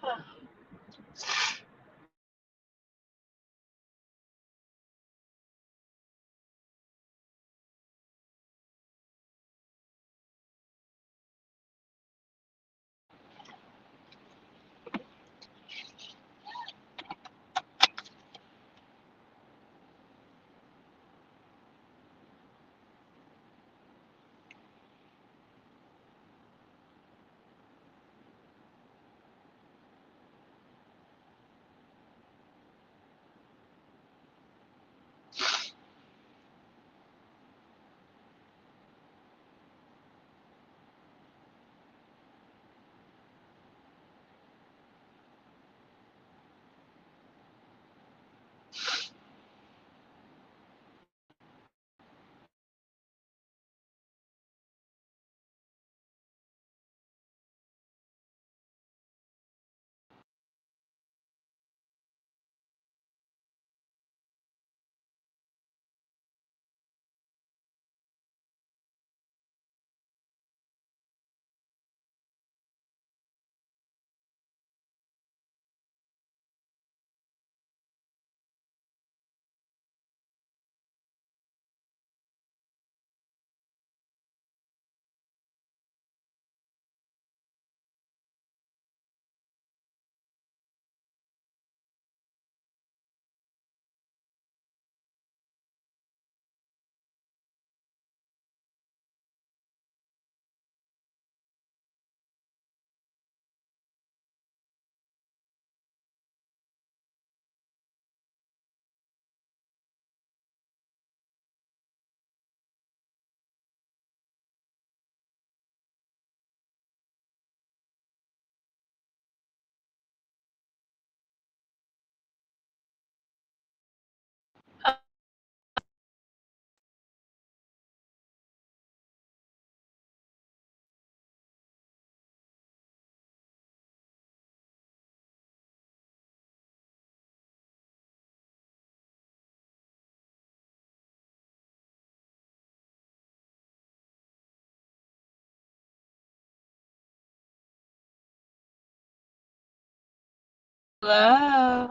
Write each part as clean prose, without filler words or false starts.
Hello.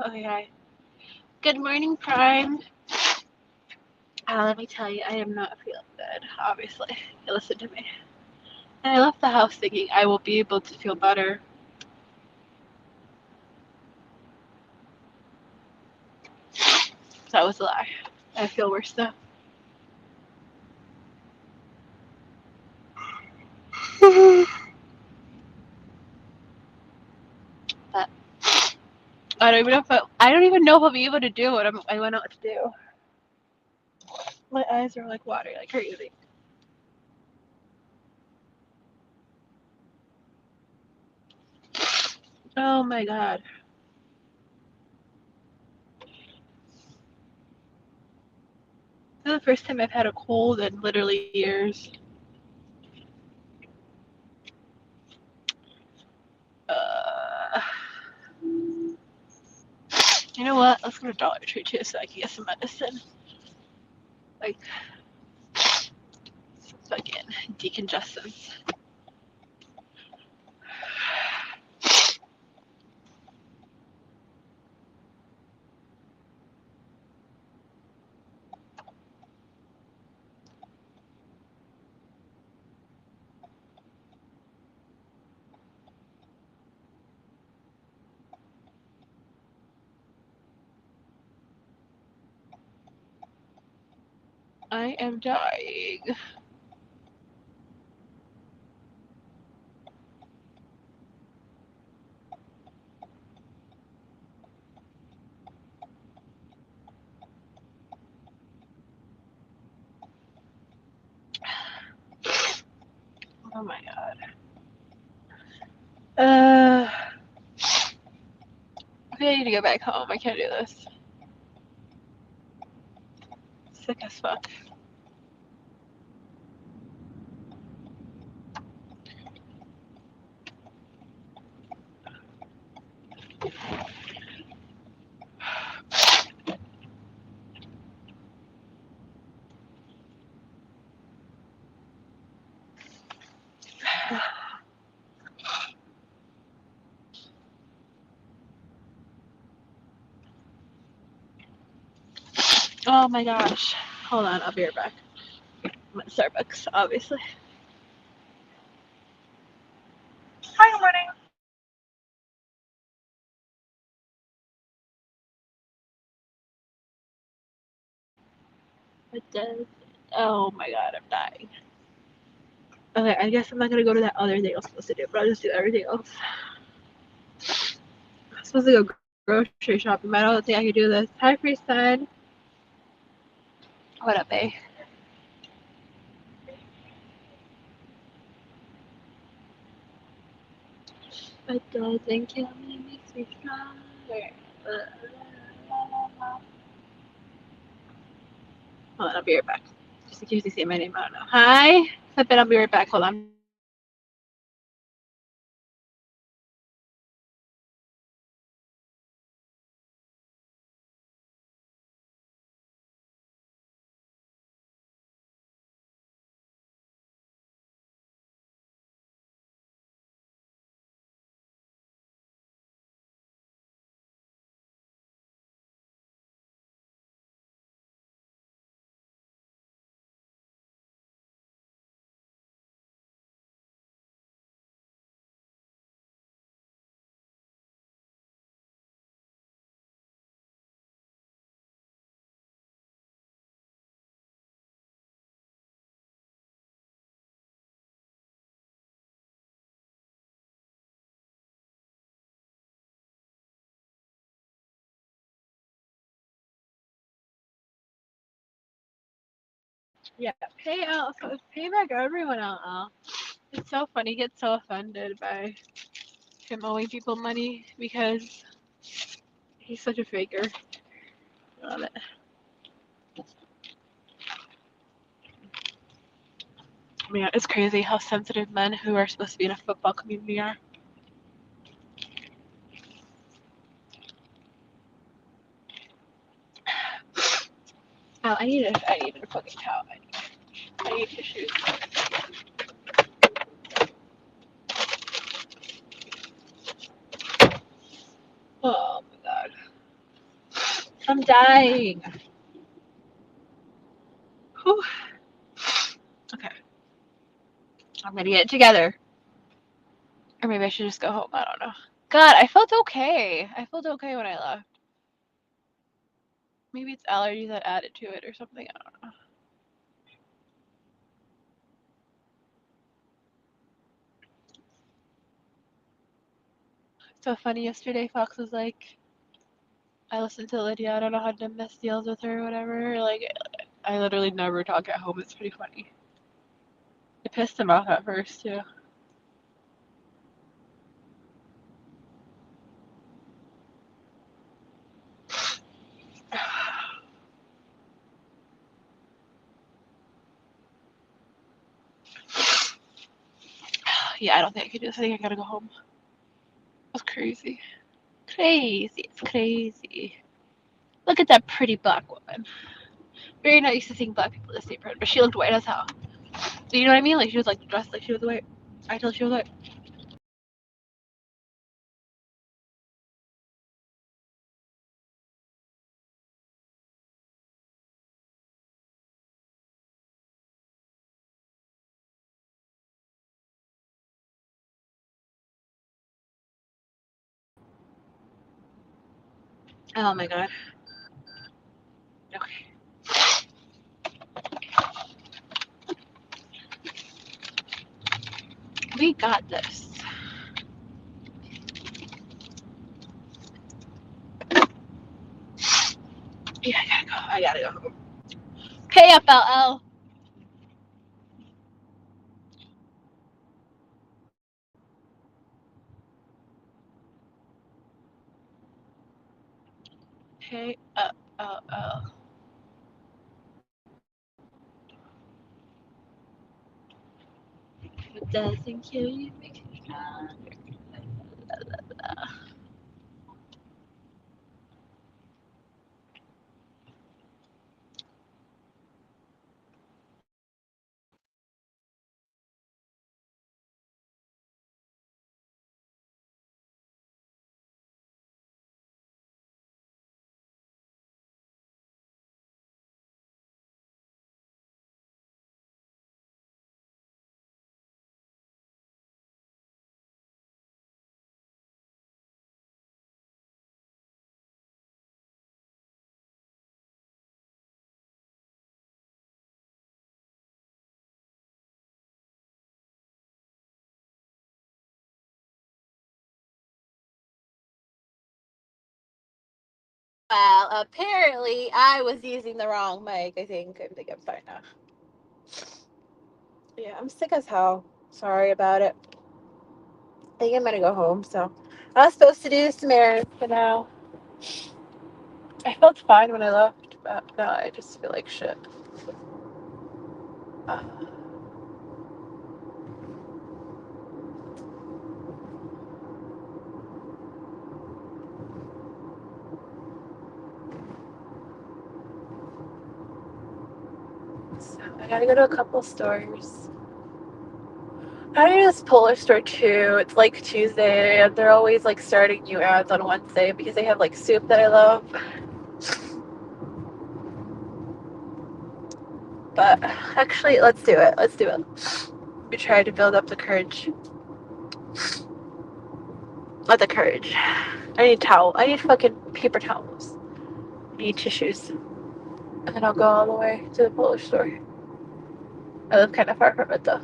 Okay. Good morning, Prime. Let me tell you, I am not feeling good, obviously. You listen to me. And I left the house thinking I will be able to feel better. That was a lie. I feel worse though. But I don't even know if I don't even know if I'll be able to do what I went out to do. My eyes are like watering like crazy. Oh my god. This is the first time I've had a cold in literally years. Uh, you know what? Let's go to Dollar Tree too so I can get some medicine. Like fucking decongestants. I am dying. Oh my god. Okay, I need to go back home. I can't do this. Sick as fuck. Oh my gosh. Hold on, I'll be right back. I'm at Starbucks, obviously. Hi, good morning. It does. Oh my god, I'm dying. Okay, I guess I'm not gonna go to that other thing I was supposed to do, but I'll just do everything else. I'm supposed to go grocery shopping, but I don't think I can do this. Hi, Freestyle. What up, babe? But doesn't kill me, makes me stronger. Hold on, I'll be right back. Just in case you say my name, I don't know. Hi. I'll be right back. Hold on. Yeah, pay out. Pay back everyone out. It's so funny. He gets so offended by him owing people money because he's such a faker. I love it. I mean, it's crazy how sensitive men who are supposed to be in a football community are. Oh, I need a fucking towel. I need tissues. Oh my god. I'm dying. Whew. Okay. I'm gonna get it together. Or maybe I should just go home. I don't know. God, I felt okay. I felt okay when I left. Maybe it's allergies that added to it or something. I don't know. So funny. Yesterday, Fox was like, I listened to Lydia. I don't know how to miss deals with her or whatever. Like, I literally never talk at home. It's pretty funny. It pissed him off at first, too. Yeah, I don't think I could do this. I think I gotta go home. That's crazy. Crazy. It's crazy. Look at that pretty black woman. Very not used to seeing black people in the same room, but she looked white as hell. You know what I mean? Like, she was like dressed like she was white. I told she was white. Oh my god. Okay. We got this. Yeah, I gotta go. I gotta go home. Pay up, LL. Pay up, LL. It doesn't kill you, makes you stronger. La, la, la. Well, apparently I was using the wrong mic. I think I'm fine now. Yeah, I'm sick as hell. Sorry about it. I think I'm gonna go home. So I was supposed to do some errands, but now I felt fine when I left, but now I just feel like shit. Uh, so I gotta go to a couple stores. I do this Polar store too. It's like Tuesday, and they're always like starting new ads on Wednesday because they have like soup that I love. But actually, let's do it. Let's do it. We try to build up the courage. Not the courage. I need towel. I need fucking paper towels. I need tissues. And then I'll go all the way to the Polish store. I live kind of far from it though.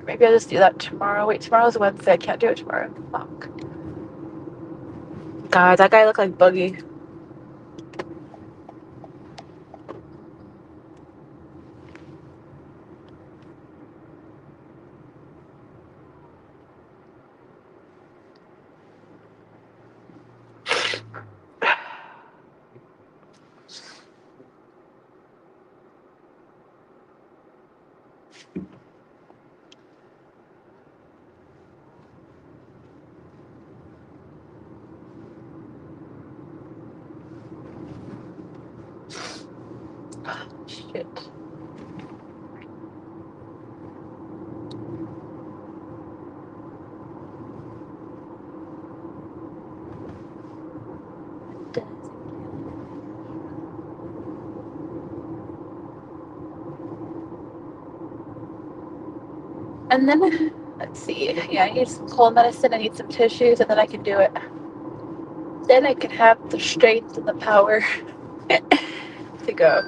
Maybe I'll just do that tomorrow. Wait, tomorrow's Wednesday. I can't do it tomorrow. Fuck. God, that guy looked like Boogie. Shit. And then, let's see. Yeah, I need some cold medicine. I need some tissues, and then I can do it. Then I can have the strength and the power to go.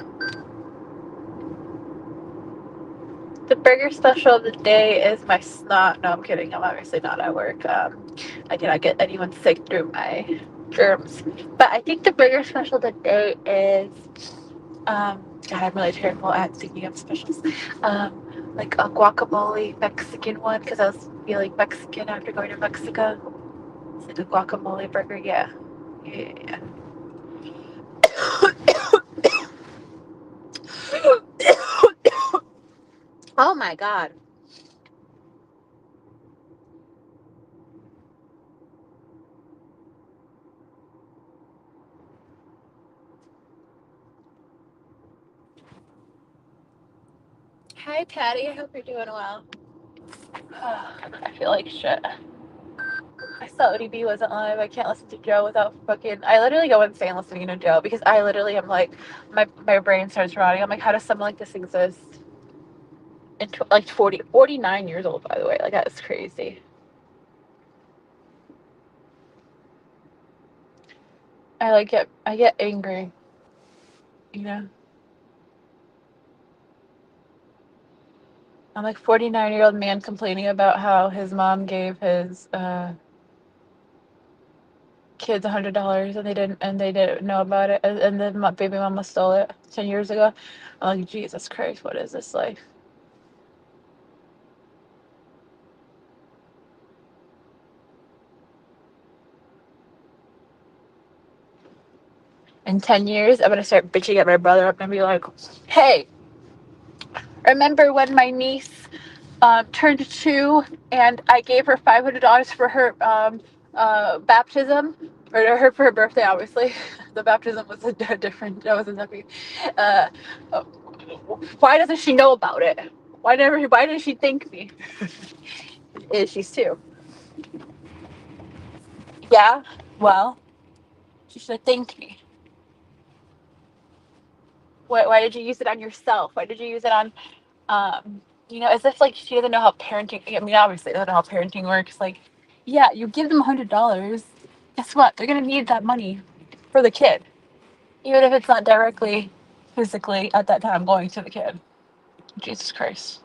The burger special of the day is my snot. No, I'm kidding. I'm obviously not at work. I cannot get anyone sick through my germs. But I think the burger special of the day is, God, I'm really terrible at thinking of specials. Like a guacamole Mexican one because I was feeling Mexican after going to Mexico. It's like a guacamole burger. Yeah. Yeah. Oh my God. Hi, Patty. I hope you're doing well. I feel like shit. I saw ODB wasn't live. I can't listen to Joe without fucking. I literally go insane listening to Joe because I literally am like, my brain starts rotting. I'm like, how does something like this exist? And like 49 years old, by the way. Like, that is crazy. I get angry, you know? I'm like 49-year-old man complaining about how his mom gave his kids $100 and they didn't know about it, and then my baby mama stole it 10 years ago. I'm like, Jesus Christ, what is this life? In 10 years, I'm gonna start bitching at my brother. I'm gonna be like, hey, remember when my niece turned 2 and I gave her $500 for her baptism? Or her for her birthday, obviously. The baptism was a different. That was exactly. Uh, uh, why doesn't she know about it? Why didn't she thank me? She's 2. Yeah. Well, she should have thanked me. Why did you use it on yourself? Why did you use it on as if like she doesn't know how parenting. I mean, obviously, I don't know how parenting works. Like, yeah, you give them $100. Guess what? They're gonna need that money for the kid, even if it's not directly physically at that time going to the kid. Jesus Christ.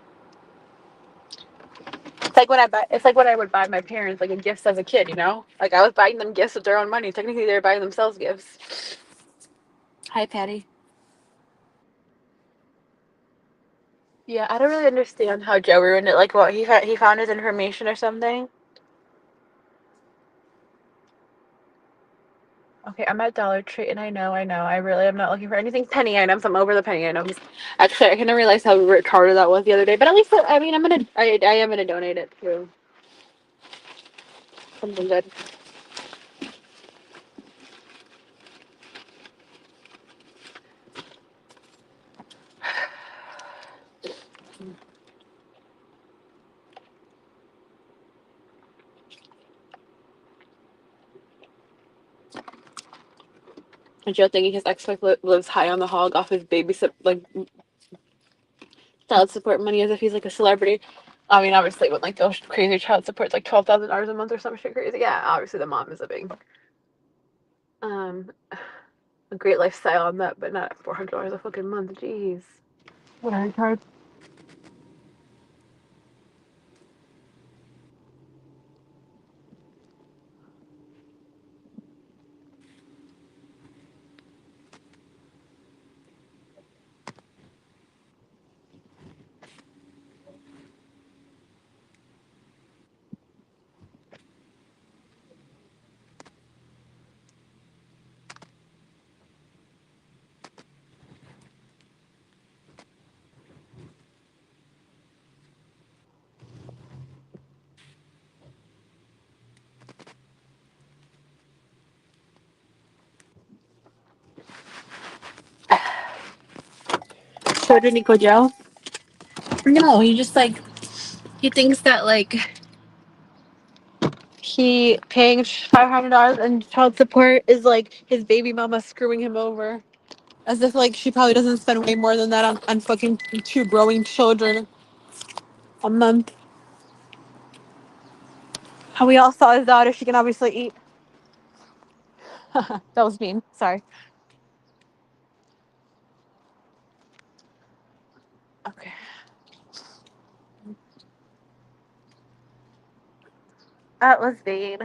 It's like when I would buy my parents like a gifts as a kid, you know? Like I was buying them gifts with their own money. Technically they were buying themselves gifts. Hi, Patty. Yeah, I don't really understand how Joe ruined it. Like what he found his information or something. Okay, I'm at Dollar Tree, and I know. I really am not looking for anything penny items. I'm over the penny items. Actually, I didn't realize how retarded that was the other day. But at least, I mean, I am gonna donate it to something good. And Joe thinking his ex-wife lives high on the hog off his like child support money as if he's like a celebrity. I mean, obviously, with like those crazy child supports, like $12,000 a month or some shit crazy. Yeah, obviously the mom is um a great lifestyle on that, but not $400 a fucking month. Jeez. What a retard. So did Nico Joe? No, he just like he thinks that like he paying $500 in child support is like his baby mama screwing him over. As if like she probably doesn't spend way more than that on fucking two growing children a month. How we all saw his daughter, she can obviously eat. That was mean. Sorry. Okay. That was mean.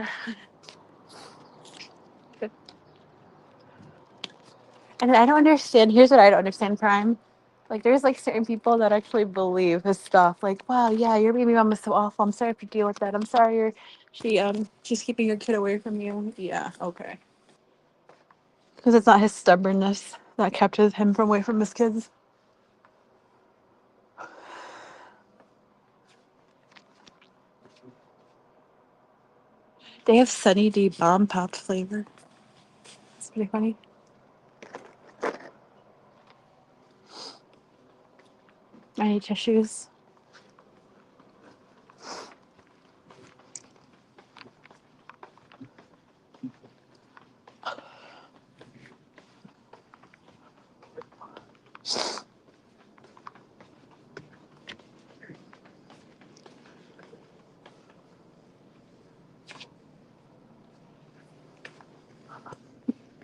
And I don't understand. Here's what I don't understand, Prime. Like, there's like certain people that actually believe his stuff. Like, wow, yeah, your baby mom is so awful. I'm sorry if you deal with that. I'm sorry she's keeping your kid away from you. Yeah, okay. Because it's not his stubbornness that kept him from away from his kids. They have Sunny D bomb pop flavor. It's pretty funny. I need tissues.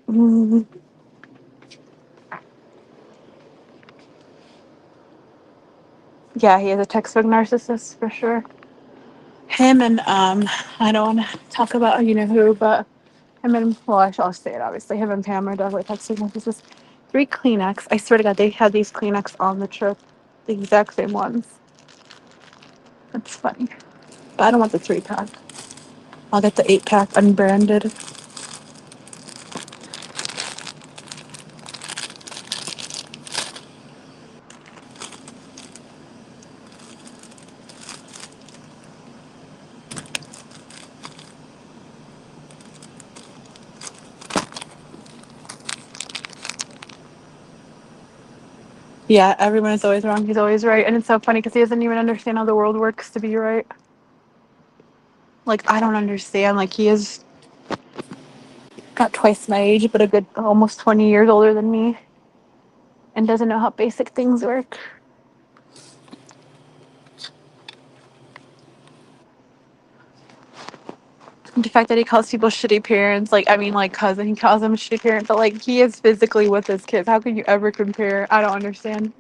Mm. Yeah, he is a textbook narcissist for sure. Him and I don't want to talk about you know who, but him and well, I'll say it obviously. Him and Pam are definitely textbook narcissists. 3 Kleenex. I swear to God, they had these Kleenex on the trip, the exact same ones. That's funny. But I don't want the 3 pack. I'll get the 8 pack unbranded. Yeah, everyone is always wrong. He's always right, and it's so funny because he doesn't even understand how the world works to be right. Like I don't understand. Like he is not twice my age, but a good almost 20 years older than me, and doesn't know how basic things work. The fact that he calls people shitty parents, like, I mean, like, cousin, he calls them a shitty parent, but, like, he is physically with his kids. How can you ever compare? I don't understand.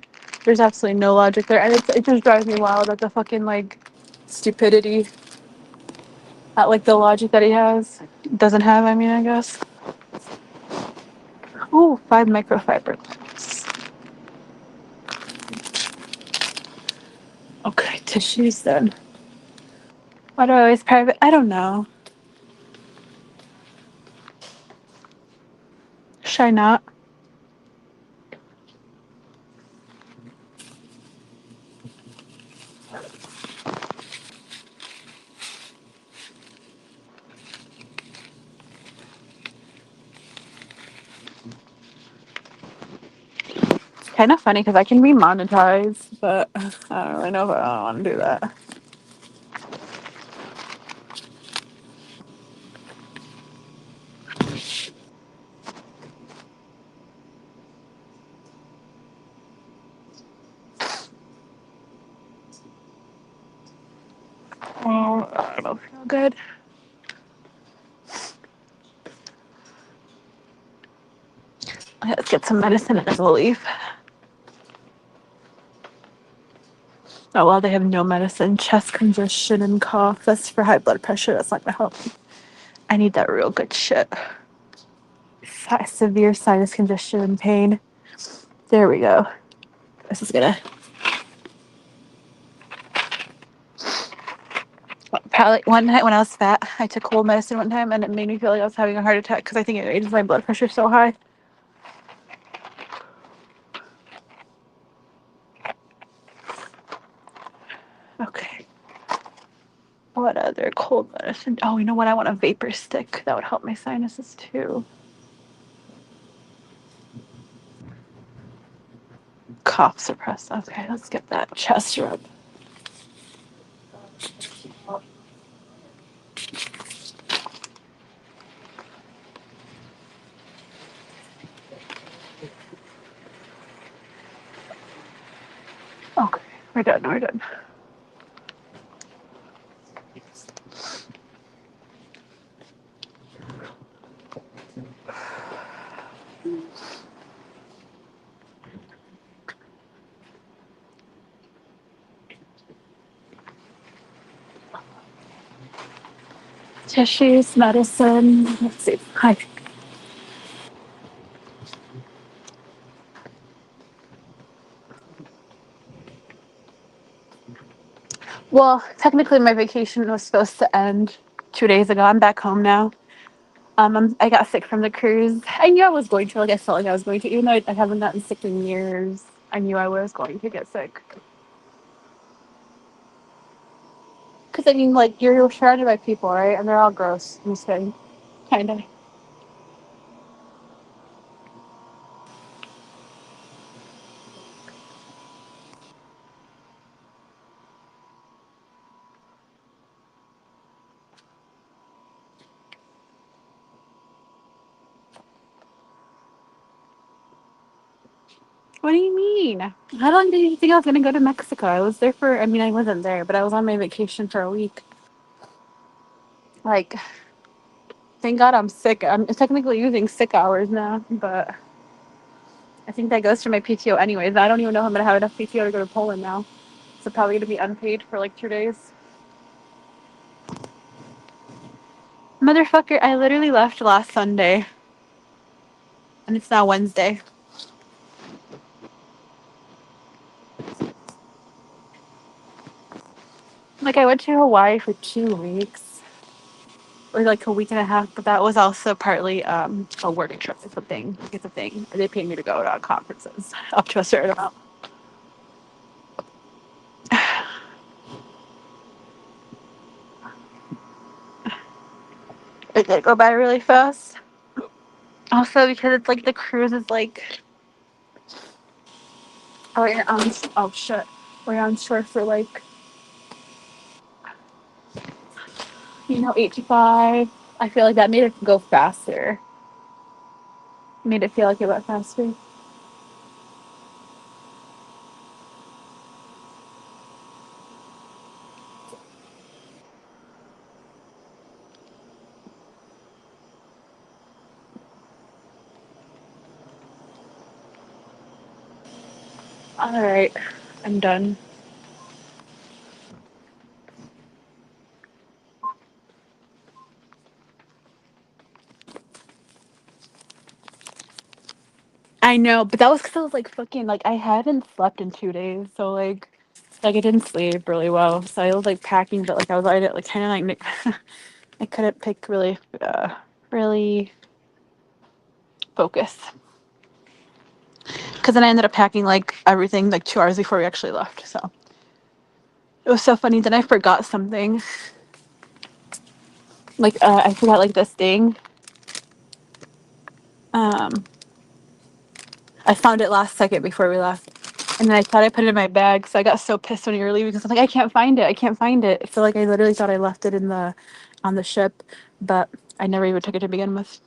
There's absolutely no logic there. And it just drives me wild at the fucking, like, stupidity, at, like, the logic that he has. Doesn't have, I mean, I guess. Ooh, 5 microfiber cloths. Okay, tissues then. Why do I always private? I don't know. Should I not? It's kind of funny because I can be monetized, but I don't really know if I want to do that. Oh, I don't feel good. Okay, let's get some medicine and then we'll leave. Oh, well, they have no medicine. Chest congestion and cough. That's for high blood pressure. That's not going to help me. I need that real good shit. Severe sinus congestion and pain. There we go. This is going to probably one night when I was fat, I took cold medicine one time and it made me feel like I was having a heart attack because I think it raises my blood pressure so high. Okay. What other cold medicine? Oh, you know what? I want a vapor stick. That would help my sinuses too. Cough suppress. Okay, let's get that chest rub. Okay, we're done. We're done. Tissues, medicine. Let's see. Hi. Well, technically, my vacation was supposed to end 2 days ago. I'm back home now. I got sick from the cruise. I knew I was going to. Like, I felt like I was going to, even though I haven't gotten sick in years. I knew I was going to get sick. Because I mean, like, you're surrounded by people, right? And they're all gross. I'm just kidding. Kind of. What do you mean? How long did you think I was going to go to Mexico? I was there for, I mean, I wasn't there, but I was on my vacation for a week. Like, thank God I'm sick. I'm technically using sick hours now, but I think that goes to my PTO anyways. I don't even know if I'm going to have enough PTO to go to Poland now. So probably going to be unpaid for like 2 days. Motherfucker, I literally left last Sunday. And it's now Wednesday. Like, I went to Hawaii for 2 weeks. Or like a week and a half, but that was also partly a work trip. It's a thing. It's a thing. They paid me to go to conferences up to a certain amount. It did go by really fast. Also, because it's like the cruise is like, oh, you're on, oh shit, we're on shore for like, 8 to 5. I feel like that made it go faster. Made it feel like it went faster. All right, I'm done. I know, but that was because I was like fucking like I hadn't slept in 2 days, so like I didn't sleep really well. So I was like packing, but like I was like kind of like I couldn't pick really focus. Because then I ended up packing like everything like 2 hours before we actually left. So it was so funny. Then I forgot something. Like I forgot like this thing. Um, I found it last second before we left. And then I thought I put it in my bag, so I got so pissed when you were leaving because I'm like, I can't find it. I can't find it. So like I literally thought I left it in the on the ship, but I never even took it to begin with.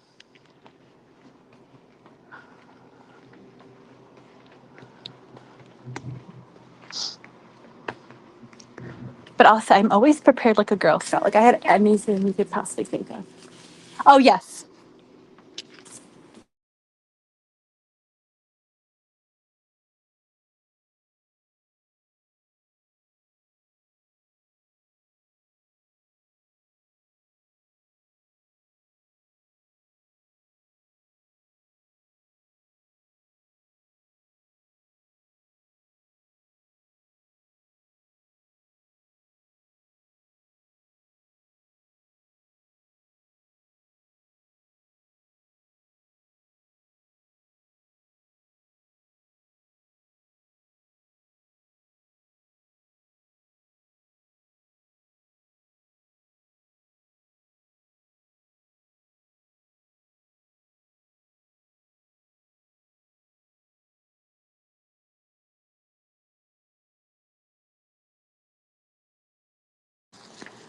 But also, I'm always prepared like a Girl Scout. Like I had anything you could possibly think of. Oh yes.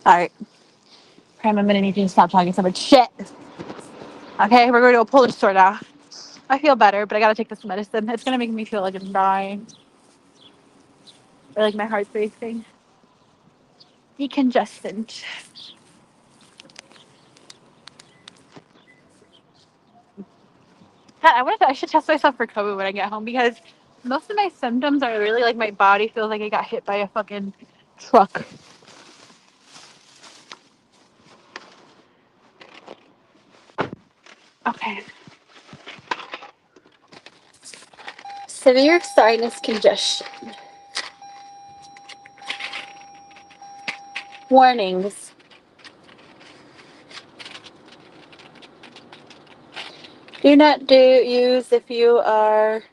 All right, Prime, I'm gonna need you to stop talking so much shit. Okay, we're going to a Polish store now. I feel better, but I gotta take this medicine. It's gonna make me feel like I'm dying or like my heart's racing. Decongestant. God, I should test myself for COVID when I get home because most of my symptoms are really like my body feels like it got hit by a fucking truck. Okay. Severe sinus congestion. Warnings. Do not use if you are.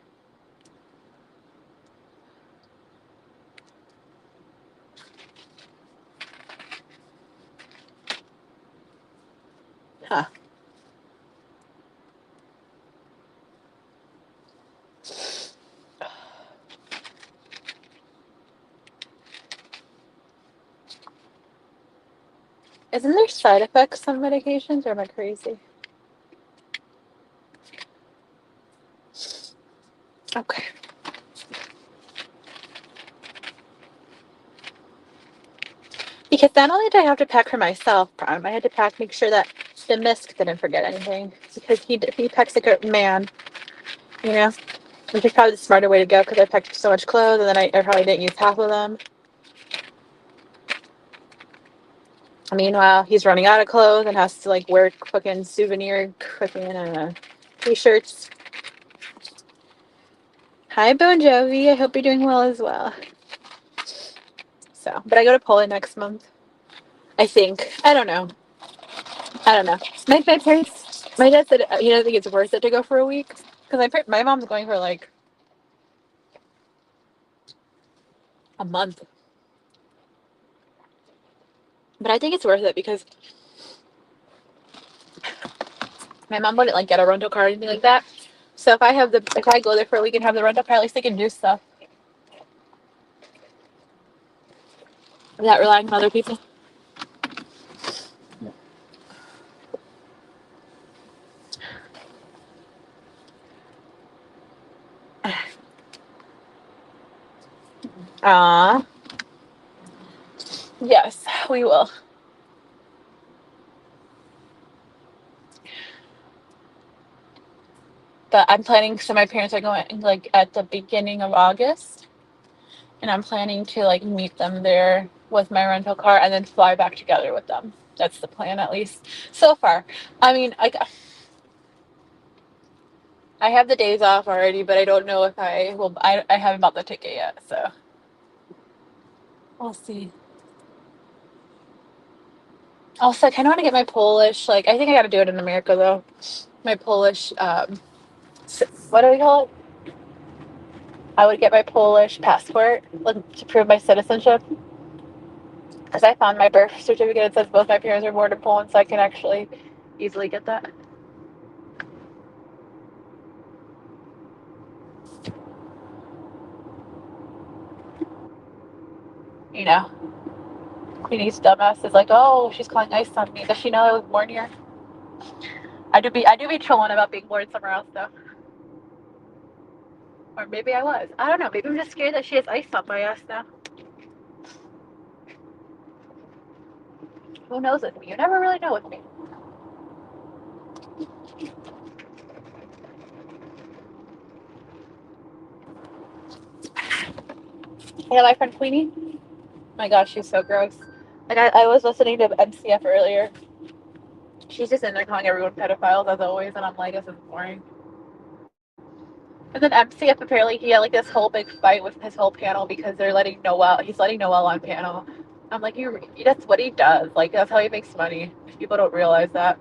Huh. Isn't there side effects on medications or am I crazy? Okay. Because not only did I have to pack for myself, Prime, I had to make sure that the Misk didn't forget anything. Because he packs like a man, you know? Which is probably the smarter way to go because I packed so much clothes and then I probably didn't use half of them. Meanwhile, he's running out of clothes and has to like wear fucking souvenir fucking t-shirts. Hi, Bon Jovi. I hope you're doing well as well. So, but I go to Poland next month. I think. I don't know. I don't know. My parents, my dad said he doesn't think it's worth it to go for a week because my mom's going for like a month. But I think it's worth it because my mom wouldn't like get a rental car or anything like that. So if I go there for a week and have the rental car, at least I can do stuff without relying on other people. Ah, yes, we will. But I'm planning. So my parents are going like at the beginning of August. And I'm planning to like meet them there with my rental car and then fly back together with them. That's the plan, at least so far. I mean, I have the days off already, but I don't know if I will. I haven't bought the ticket yet, so we'll see. Also, I kind of want to get my Polish. Like, I think I got to do it in America though. My Polish. What do we call it? I would get my Polish passport like, to prove my citizenship. Because I found my birth certificate. It says both my parents were born in Poland, so I can actually easily get that. You know, Queenie's dumbass is like, oh, she's calling ice on me. Does she know I was born here? I do be trolling about being born somewhere else though. Or maybe I was. I don't know. Maybe I'm just scared that she has ice on my ass now. Who knows with me? You never really know with me. Yeah, my friend Queenie. My gosh, she's so gross. Like I was listening to MCF earlier. She's just in there calling everyone pedophiles as always, and I'm like, this is boring. And then MCF apparently he had like this whole big fight with his whole panel because they're letting Noel. He's letting Noel on panel. I'm like, that's what he does. Like that's how he makes money. People don't realize that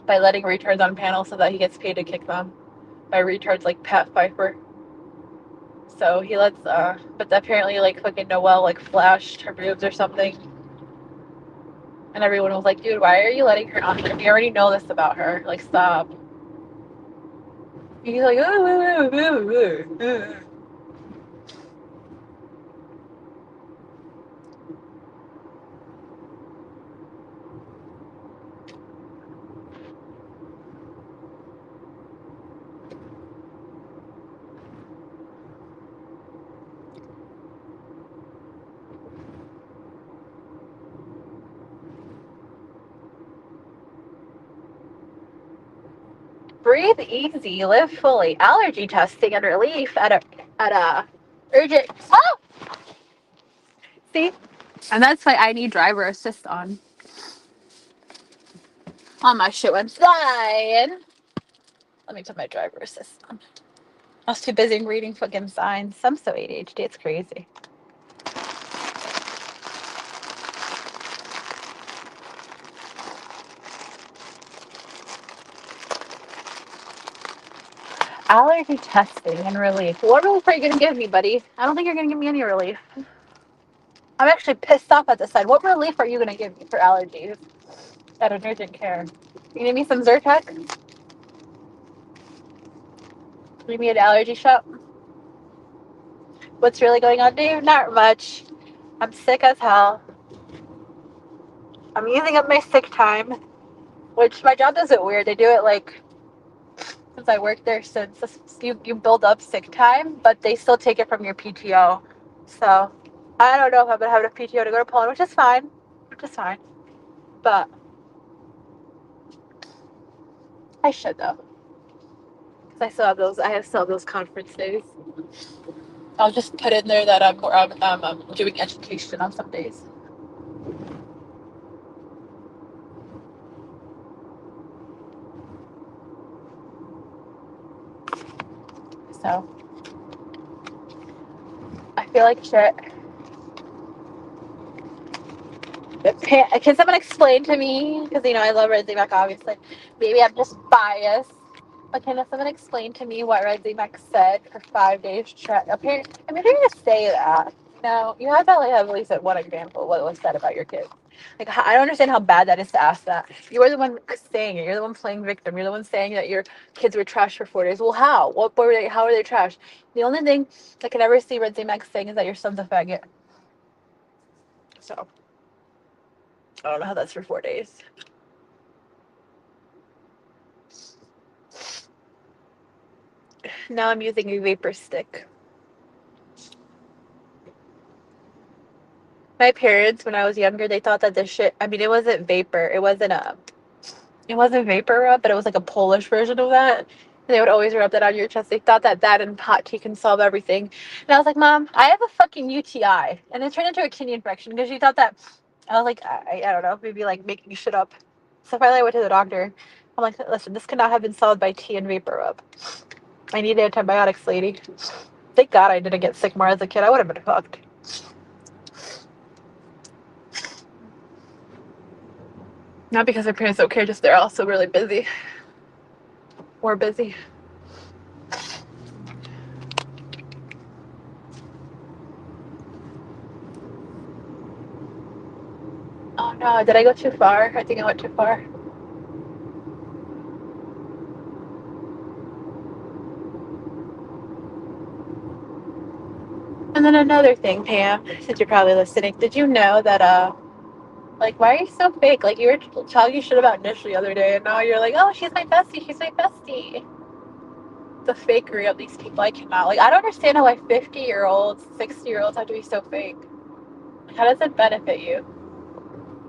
by letting retards on panel so that he gets paid to kick them by retards like Pat Pfeiffer. So he lets, but apparently like fucking Noel like flashed her boobs or something. And everyone was like, dude, why are you letting her on there? We already know this about her. Like, stop. He's like, breathe easy, live fully. Allergy testing and relief at a urgent. Oh, see, and that's why I need driver assist on. Oh, my shit went flying. Let me put my driver assist on. I was too busy reading fucking signs. I'm so ADHD, it's crazy. Allergy testing and relief. What relief are you going to give me, buddy? I don't think you're going to give me any relief. I'm actually pissed off at this side. What relief are you going to give me for allergies at an urgent care? You give me some Zyrtec? Give me an allergy shot? What's really going on, dude? Not much. I'm sick as hell. I'm using up my sick time, which my job does it weird. They do it like since I worked there since you build up sick time, but they still take it from your PTO. So I don't know if I'm gonna have enough PTO to go to Poland, which is fine. But I should though, because I still have those conference days. I'll just put in there that I'm doing education on some days. So I feel like shit. Can someone explain to me? Because I love Red Mac, obviously. Maybe I'm just biased. But can someone explain to me what Red Mac said for 5 days straight? Apparently, I mean, if you're gonna say that, you have to like have at least one example of what was said about your kids. Like, I don't understand how bad that is to ask that. You were the one saying it. You're the one playing victim. You're the one saying that your kids were trash for 4 days. Well, how? What were they? How were they trash? The only thing I can ever see Red Mac saying is that your son's a faggot. So. I don't know how that's for 4 days. Now I'm using a vapor stick. My parents, when I was younger, they thought that this shit, I mean, it wasn't vapor. It wasn't vapor rub, but it was like a Polish version of that. They would always rub that on your chest. They thought that that and hot tea can solve everything. And I was like, Mom, I have a fucking UTI. And it turned into a kidney infection because she thought that, I was like, I don't know, maybe like making shit up. So finally I went to the doctor. I'm like, listen, this could not have been solved by tea and vapor rub. I need antibiotics, lady. Thank God I didn't get sick more as a kid. I would have been fucked. Not because my parents don't care, just they're also really busy. More busy. Oh no, did I go too far? I think I went too far. And then another thing, Pam, since you're probably listening, did you know that like, why are you so fake? Like, you were talking shit about Nish the other day, and now you're like, oh, she's my bestie, she's my bestie. The fakery of these people, I cannot. Like, I don't understand how, like, 50-year-olds, 60-year-olds have to be so fake. Like, how does it benefit you?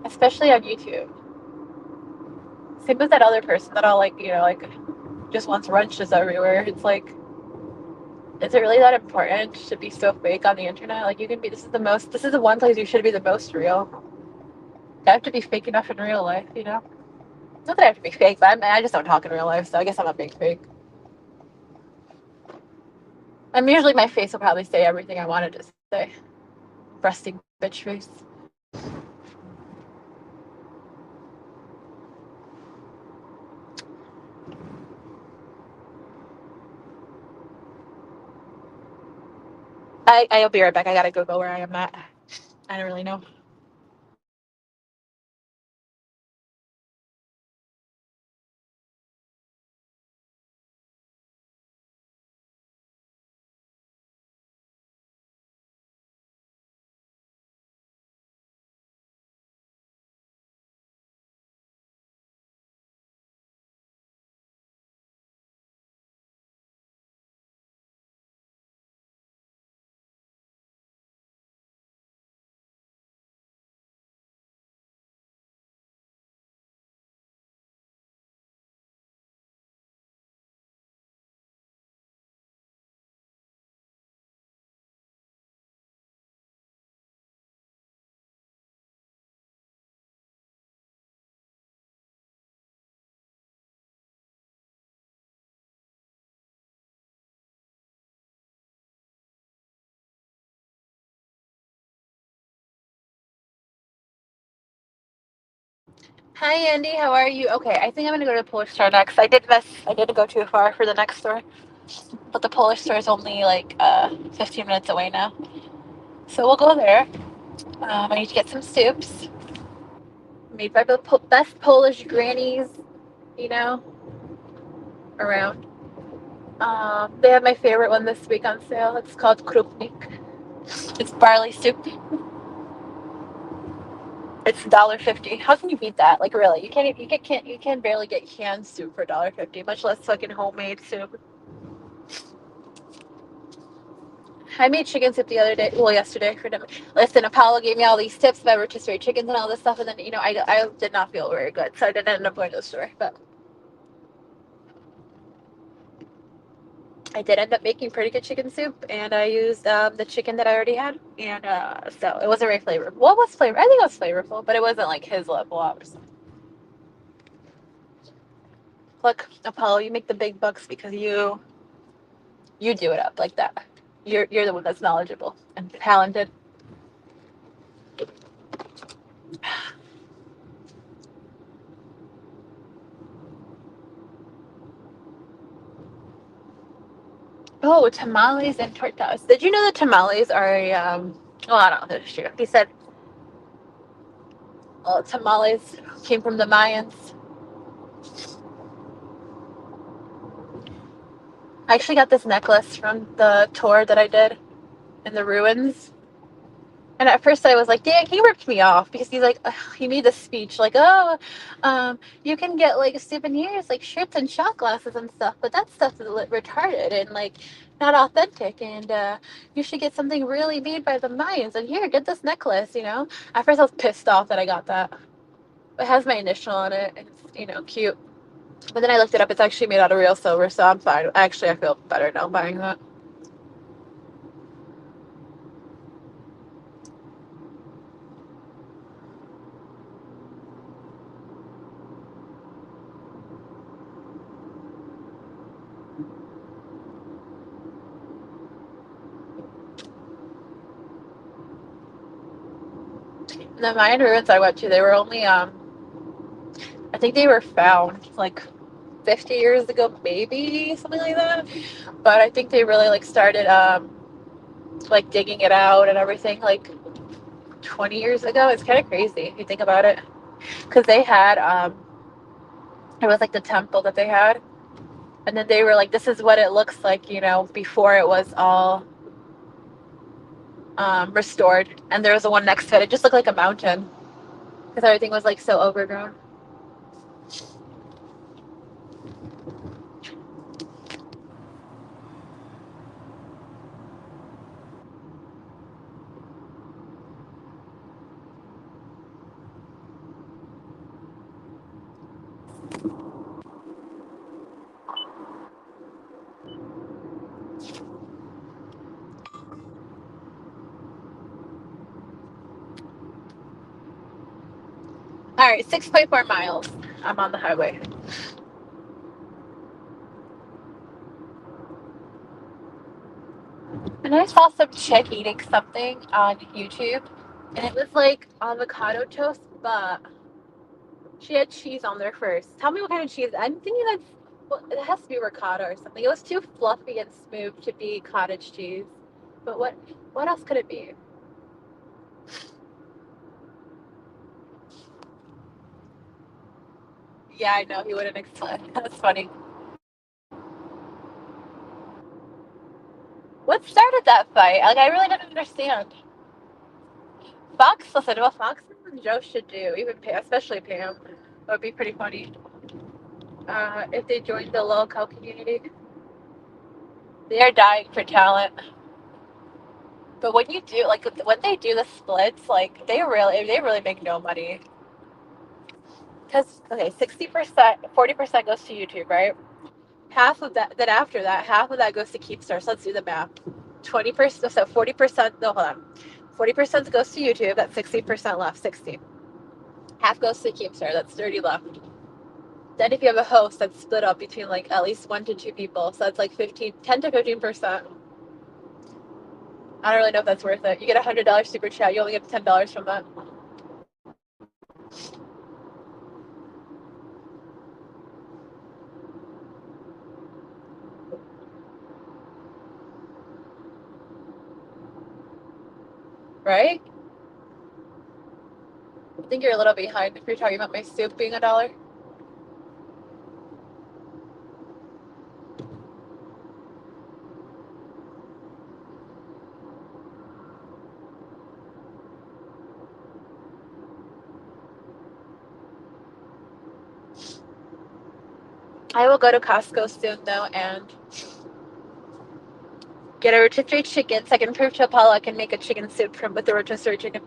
Especially on YouTube. Same with that other person that all, like, you know, like, just wants runches everywhere. It's like, is it really that important to be so fake on the internet? Like, you can be, this is the one place you should be the most real. You have to be fake enough in real life, you know? Not that I have to be fake, but I just don't talk in real life, so I guess I'm not being fake. Usually my face will probably say everything I wanted to say. Resting bitch face. I'll be right back. I gotta go where I am at. I don't really know. Hi Andy, how are you? Okay, I think I'm gonna go to the Polish store next. I didn't go too far for the next store, but the Polish store is only like 15 minutes away now, so we'll go there. I need to get some soups made by the best Polish grannies, you know, around. They have my favorite one this week on sale. It's called Krupnik. It's barley soup. It's $1.50. How can you beat that? Like really, you can barely get canned soup for $1.50, much less fucking homemade soup. I made chicken soup the other day. Well, yesterday for dinner. Listen, Apollo gave me all these tips about rotisserie chickens and all this stuff, and then I did not feel very good, so I didn't end up going to the store. But I did end up making pretty good chicken soup, and I used the chicken that I already had, and so it wasn't very flavorful. Well, it was flavor. I think it was flavorful, but it wasn't like his level, obviously. Look, Apollo, you make the big bucks because you do it up like that. You're the one that's knowledgeable and talented. Oh, tamales and tortas. Did you know that tamales are well, I don't know if it's true. He said, well, tamales came from the Mayans. I actually got this necklace from the tour that I did in the ruins. And at first I was like, dang, he ripped me off because he's like, he made this speech like, oh, you can get like souvenirs, like shirts and shot glasses and stuff, but that stuff is retarded and like not authentic. And you should get something really made by the Mayans. And here, get this necklace, you know? At first I was pissed off that I got that. It has my initial on it. It's, cute. But then I looked it up. It's actually made out of real silver, so I'm fine. Actually, I feel better now buying that. The Mayan ruins I went to, they were only I think they were found like 50 years ago, maybe something like that. But I think they really like started like digging it out and everything like 20 years ago. It's kind of crazy if you think about it, because they had it was like the temple that they had, and then they were like, this is what it looks like, before it was all restored. And there was the one next to it. It just looked like a mountain because everything was like so overgrown. All right, 6.4 miles. I'm on the highway. And I saw some chick eating something on YouTube, and it was like avocado toast, but she had cheese on there first. Tell me what kind of cheese. I'm thinking that's, well, it has to be ricotta or something. It was too fluffy and smooth to be cottage cheese. But what else could it be? Yeah, I know he wouldn't explain. That's funny. What started that fight? Like, I really didn't understand. Fox, listen, what Fox and Joe should do, even Pam, especially Pam, would be pretty funny. If they joined the local community, they are dying for talent. But when you do, like, when they do the splits, like, they really make no money. Because, okay, 60%, 40% goes to YouTube, right? Half of that, then after that, half of that goes to Keepstars. Let's do the math. 20%, so 40%, no, hold on. 40% goes to YouTube, that's 60% left, 60. Half goes to Keepstar, that's 30 left. Then if you have a host, that's split up between like at least 1 to 2 people. So that's like 10 to 15%. I don't really know if that's worth it. You get $100 super chat, you only get $10 from that. Right? I think you're a little behind if you're talking about my soup being $1. I will go to Costco soon though and get a rotisserie chicken so I can prove to Apollo I can make a chicken soup from with the rotisserie chicken.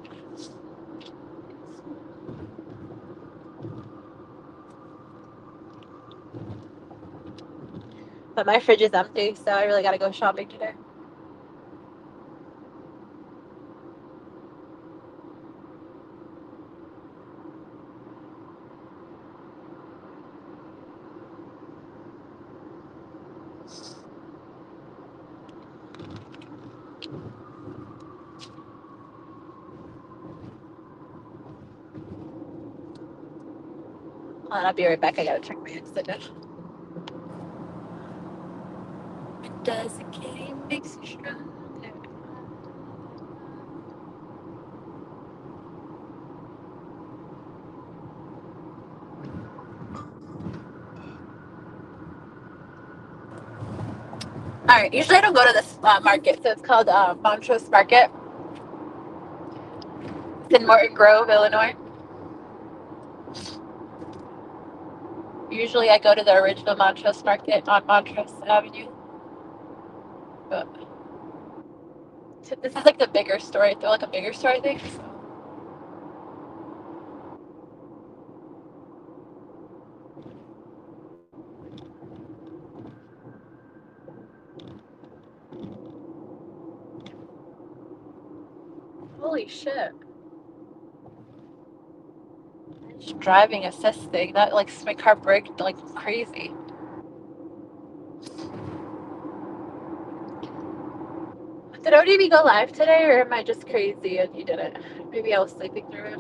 But my fridge is empty, so I really gotta go shopping today. Hold on, I'll be right back. I gotta check my exit now. Does a game makes you stronger? All right. Usually I don't go to this market, so it's called Montrose Market. It's in Morton Grove, Illinois. Usually I go to the original Montrose Market on Montrose Avenue. But this is like the bigger store. They're like a bigger store, I think. So. Holy shit. Just driving assist thing. That like my car braked like crazy. Did ODB go live today or am I just crazy and you didn't? Maybe I was sleeping through it.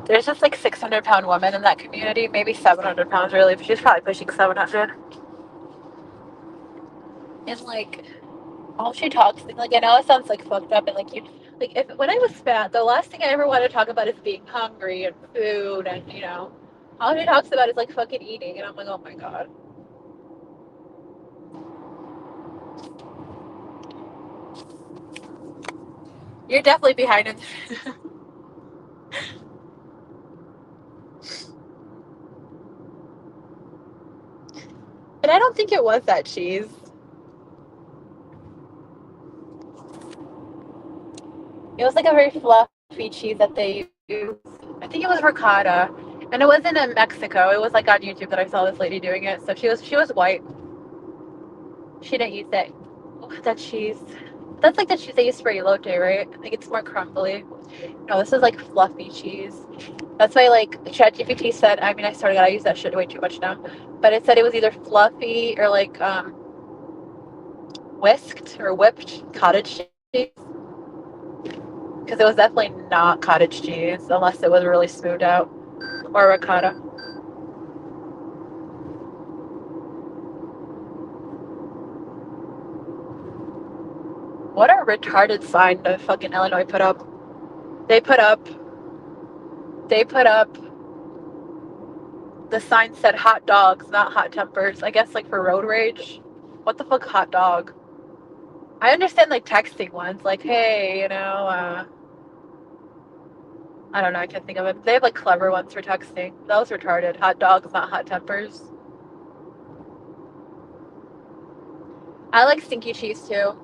There's just like 600-pound woman in that community, maybe 700 pounds really, but she's probably pushing 700. And like all she talks like I know it sounds like fucked up and like you like if when I was fat, the last thing I ever want to talk about is being hungry and food and all she talks about is like fucking eating and I'm like, oh my god. You're definitely behind him. And I don't think it was that cheese. It was like a very fluffy cheese that they use. I think it was ricotta. And it wasn't in Mexico. It was like on YouTube that I saw this lady doing it. So she was white. She didn't use that. Oh, that cheese. That's like the cheese they use for elote, right? Like it's more crumbly. No, this is like fluffy cheese. That's why like ChatGPT said, I mean I swear to God, I use that shit way too much now. But it said it was either fluffy or like whisked or whipped cottage cheese. Because it was definitely not cottage cheese unless it was really smoothed out. Or ricotta. What a retarded sign the fucking Illinois put up. They put up the sign said hot dogs, not hot tempers. I guess like for road rage. What the fuck, hot dog? I understand like texting ones, like, hey, I don't know, I can't think of it. They have like clever ones for texting. That was retarded. Hot dogs, not hot tempers. I like stinky cheese too.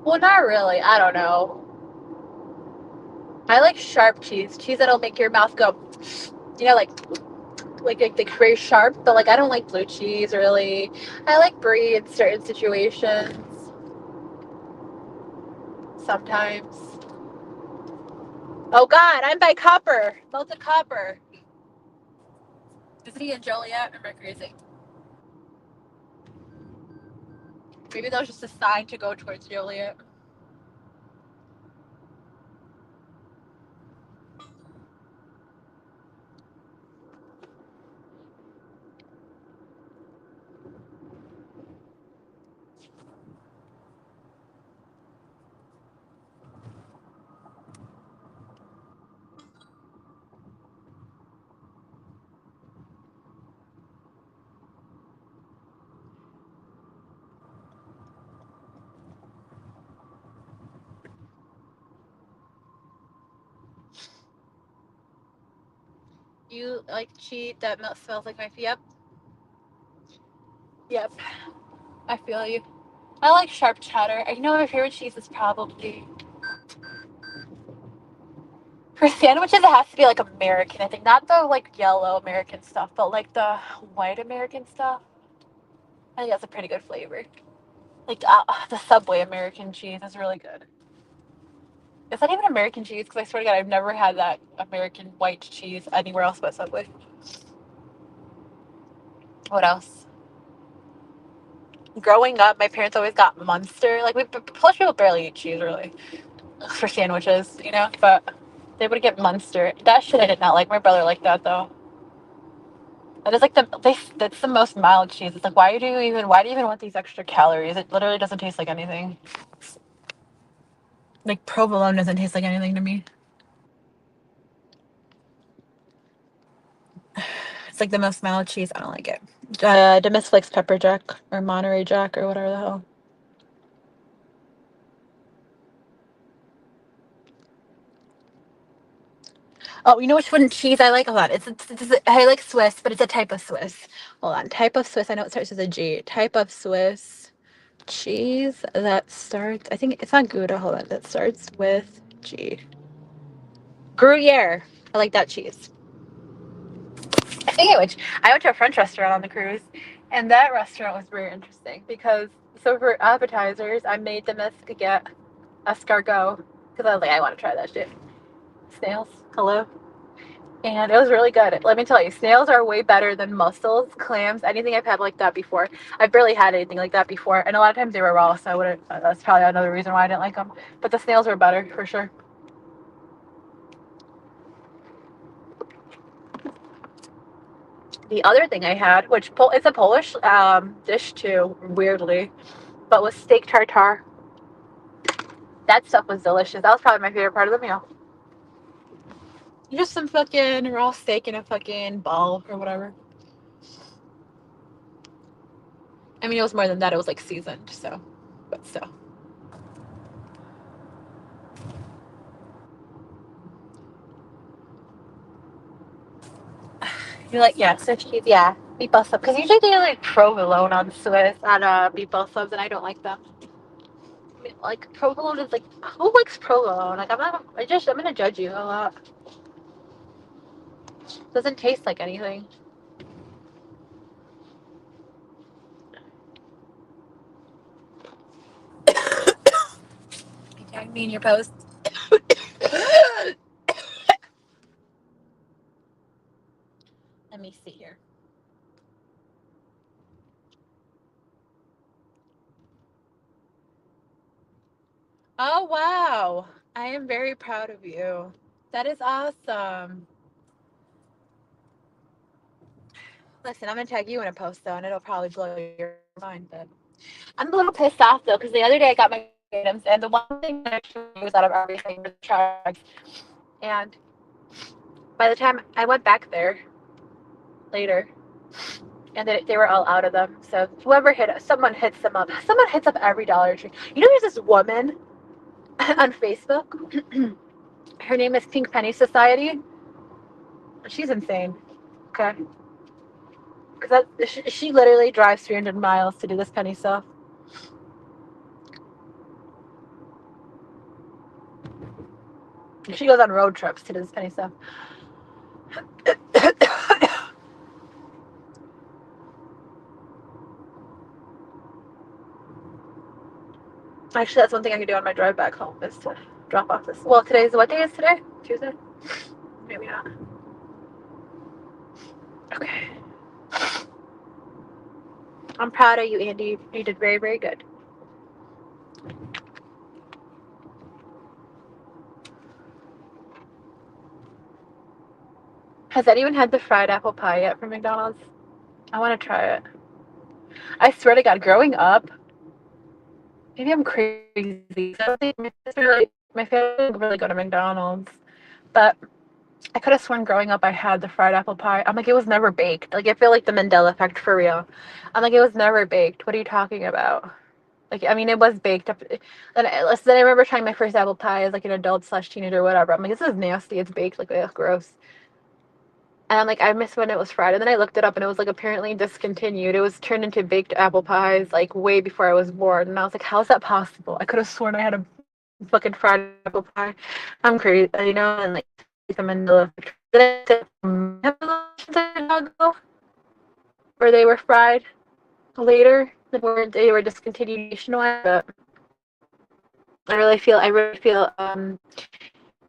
Well, not really. I don't know. I like sharp cheese. Cheese that'll make your mouth go, like very sharp. But like I don't like blue cheese really. I like brie in certain situations. Sometimes. Oh God, I'm by copper. Melted copper. Is he in Joliet? Am I crazy? Maybe that was just a sign to go towards Joliet. You like cheese that smells like my feet? Yep. Yep. I feel you. I like sharp cheddar. I know my favorite cheese is probably for sandwiches. It has to be like American. I think not the like yellow American stuff, but like the white American stuff. I think that's a pretty good flavor. Like the Subway American cheese is really good. Is that even American cheese? Because I swear to God, I've never had that American white cheese anywhere else but Subway. What else? Growing up, my parents always got Munster. Like plus people barely eat cheese really for sandwiches, But they would get Munster. That shit I did not like. My brother liked that though. That is like that's the most mild cheese. It's like why do you even want these extra calories? It literally doesn't taste like anything. Like provolone doesn't taste like anything to me. It's like the most mild cheese. I don't like it. Demis pepper jack or Monterey Jack or whatever the hell. Oh, you know which one cheese I like? Hold on. I like Swiss, but it's a type of Swiss. Hold on. Type of Swiss. I know it starts with a G. Type of Swiss cheese that starts. I think it's not Gouda. Hold on. That starts with G. Gruyere. I like that cheese. Speaking of which, I went to a French restaurant on the cruise, and that restaurant was very interesting because so for appetizers, I made them get escargot because I was like, I want to try that shit. Snails. Hello. And it was really good. Let me tell you, snails are way better than mussels, clams, anything I've had like that before. I've barely had anything like that before, and a lot of times they were raw, so I wouldn't. That's probably another reason why I didn't like them. But the snails were better for sure. The other thing I had, which it's a Polish dish too, weirdly, but was steak tartare. That stuff was delicious. That was probably my favorite part of the meal. Just some fucking raw steak in a fucking ball or whatever. I mean, it was more than that. It was like seasoned, so, but still. You're like, yeah, Swiss cheese, yeah, meatball sub. Because usually they like provolone on Swiss on meatball subs, and I don't like them. I mean, like provolone is like, who likes provolone? Like I'm gonna judge you a lot. It doesn't taste like anything. You tag me in your post. Let me see here. Oh wow! I am very proud of you. That is awesome. Listen, I'm gonna tag you in a post though, and it'll probably blow your mind. But I'm a little pissed off though, because the other day I got my items, and the one thing that actually was out of everything was the trucks. And by the time I went back there later, and they were all out of them. So someone hits them up. Someone hits up every Dollar Tree. You know, there's this woman on Facebook. Her name is Pink Penny Society. She's insane. Okay, because she literally drives 300 miles to do this penny stuff. She goes on road trips to do this penny stuff. Actually, that's one thing I can do on my drive back home is to drop off this. Well, what day is today? Tuesday? Maybe not. Okay. I'm proud of you, Andy. You did very, very good. Has anyone had the fried apple pie yet from McDonald's? I want to try it. I swear to God, growing up, maybe I'm crazy. I don't think my family didn't really go to McDonald's, but I could have sworn growing up I had the fried apple pie. I'm like, it was never baked. Like, I feel like the Mandela effect for real. I'm like, it was never baked. What are you talking about? Like, I mean, it was baked up. Then I remember trying my first apple pie as like an adult slash teenager or whatever. I'm like, this is nasty. It's baked. Like, ugh, gross. And I'm like, I miss when it was fried. And then I looked it up and it was like apparently discontinued. It was turned into baked apple pies like way before I was born. And I was like, how is that possible? I could have sworn I had a fucking fried apple pie. I'm crazy, you know? And like, the Manila. Where they were fried later, where they were discontinued nationwide. But I really feel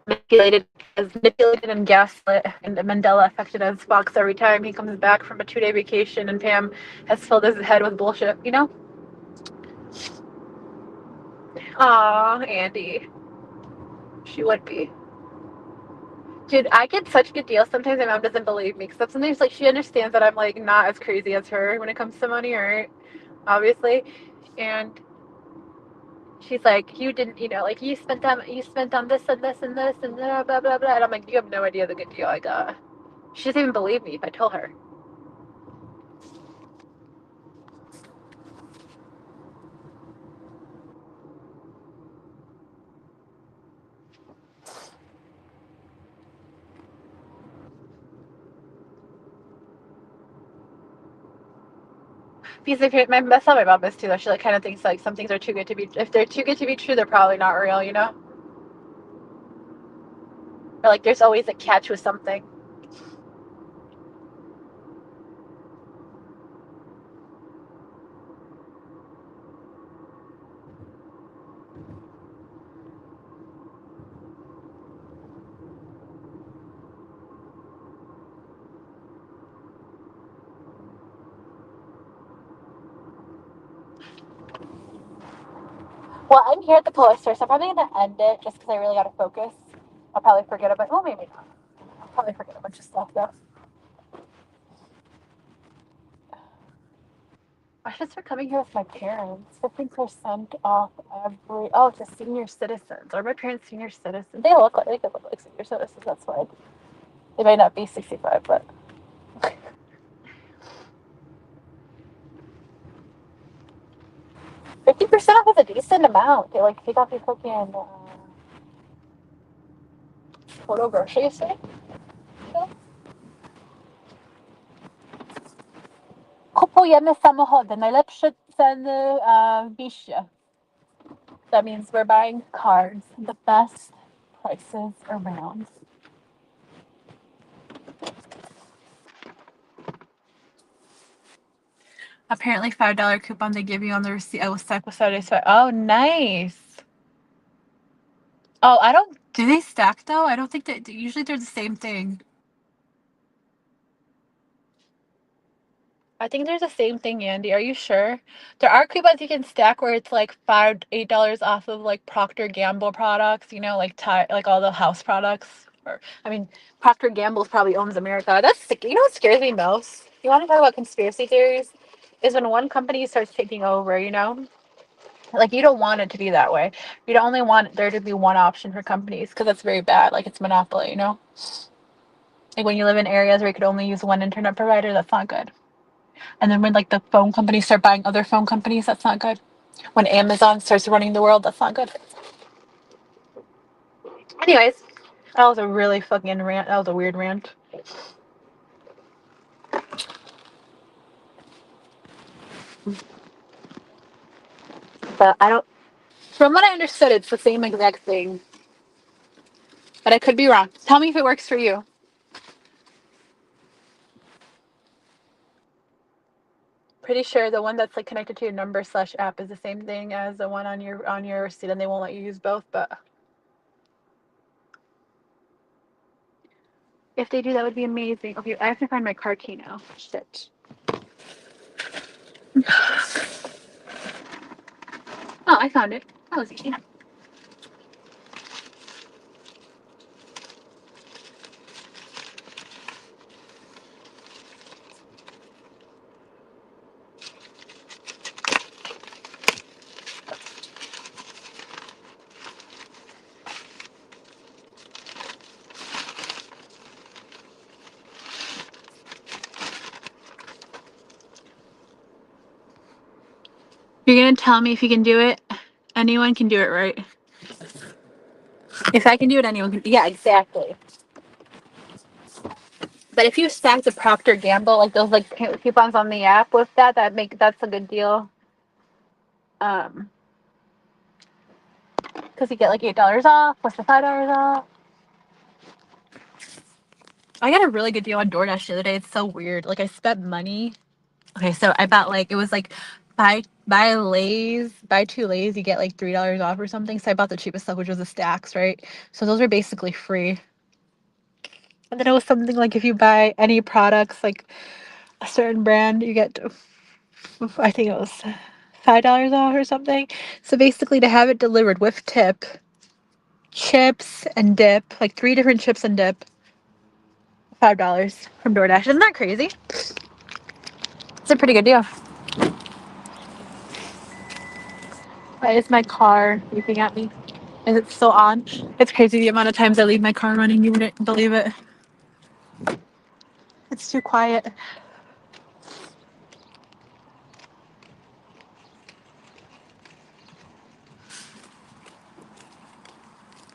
manipulated and gaslit, and Mandela affected as Fox every time he comes back from a 2-day vacation and Pam has filled his head with bullshit, you know? Aw, Andy. She would be. Dude, I get such good deals. Sometimes my mom doesn't believe me because sometimes like she understands that I'm like not as crazy as her when it comes to money, right? Obviously. And she's like, you didn't, like you spent on this and this and this and blah blah blah blah. And I'm like, you have no idea the good deal I got. She doesn't even believe me if I tell her. Because that's how my mom is too. Though. She like kind of thinks like some things are too good to be. If they're too good to be true, they're probably not real. You know. Or like there's always a catch with something. Well, I'm here at the Polar Store, so I'm probably gonna end it just because I really gotta focus. I'll probably forget about. Well, maybe not. I'll probably forget a bunch of stuff though. I should start coming here with my parents. 15% off every. Oh, to senior citizens. Are my parents senior citizens? They could look like senior citizens. That's fine. They might not be 65, but 50% off is a decent amount. They like take off your fucking total groceries. Kupujemy samochody. Najlepsze ceny w mieście. That means we're buying cars. The best prices around. Apparently $5 coupon they give you on the receipt. I was stuck with Saturday. So oh, nice. Oh, I don't. Do they stack though? I don't think that. Usually they're the same thing. I think they're the same thing, Andy. Are you sure? There are coupons you can stack where it's like $8 off of like Procter Gamble products. You know, like all the house products. Or I mean, Procter Gamble probably owns America. That's sick. You know what scares me most? You want to talk about conspiracy theories? Is when one company starts taking over. You know, like you don't want it to be that way. You don't only want there to be one option for companies because that's very bad. Like it's monopoly. You know. Like when you live in areas where you could only use one internet provider, that's not good. And then when like the phone companies start buying other phone companies, that's not good. When Amazon starts running the world, that's not good. Anyways, that was a really fucking rant. That was a weird rant. But I don't. From what I understood, it's the same exact thing. But I could be wrong. Tell me if it works for you. Pretty sure the one that's like connected to your number slash app is the same thing as the one on your receipt, and they won't let you use both. But if they do, that would be amazing. Okay, I have to find my car key now. Shit. Oh, I found it. That was easy. You're gonna tell me if you can do it? Anyone can do it, right? If I can do it, anyone can. Yeah, exactly. But if you stack the Procter Gamble, like those like coupons on the app with that's a good deal. Because you get like $8 off plus the $5 off. I got a really good deal on DoorDash the other day. It's so weird. Like I spent money. Okay, so I bought like it was like buy two Lays, you get like $3 off or something. So I bought the cheapest stuff, which was the stacks, right? So those are basically free. And then it was something like if you buy any products like a certain brand, you get I think it was $5 off or something. So basically, to have it delivered with tip, chips and dip, like three different chips and dip, $5 from DoorDash. Isn't that crazy? It's a pretty good deal. Why is my car beeping at me? Is it still on? It's crazy the amount of times I leave my car running. You wouldn't believe it. It's too quiet.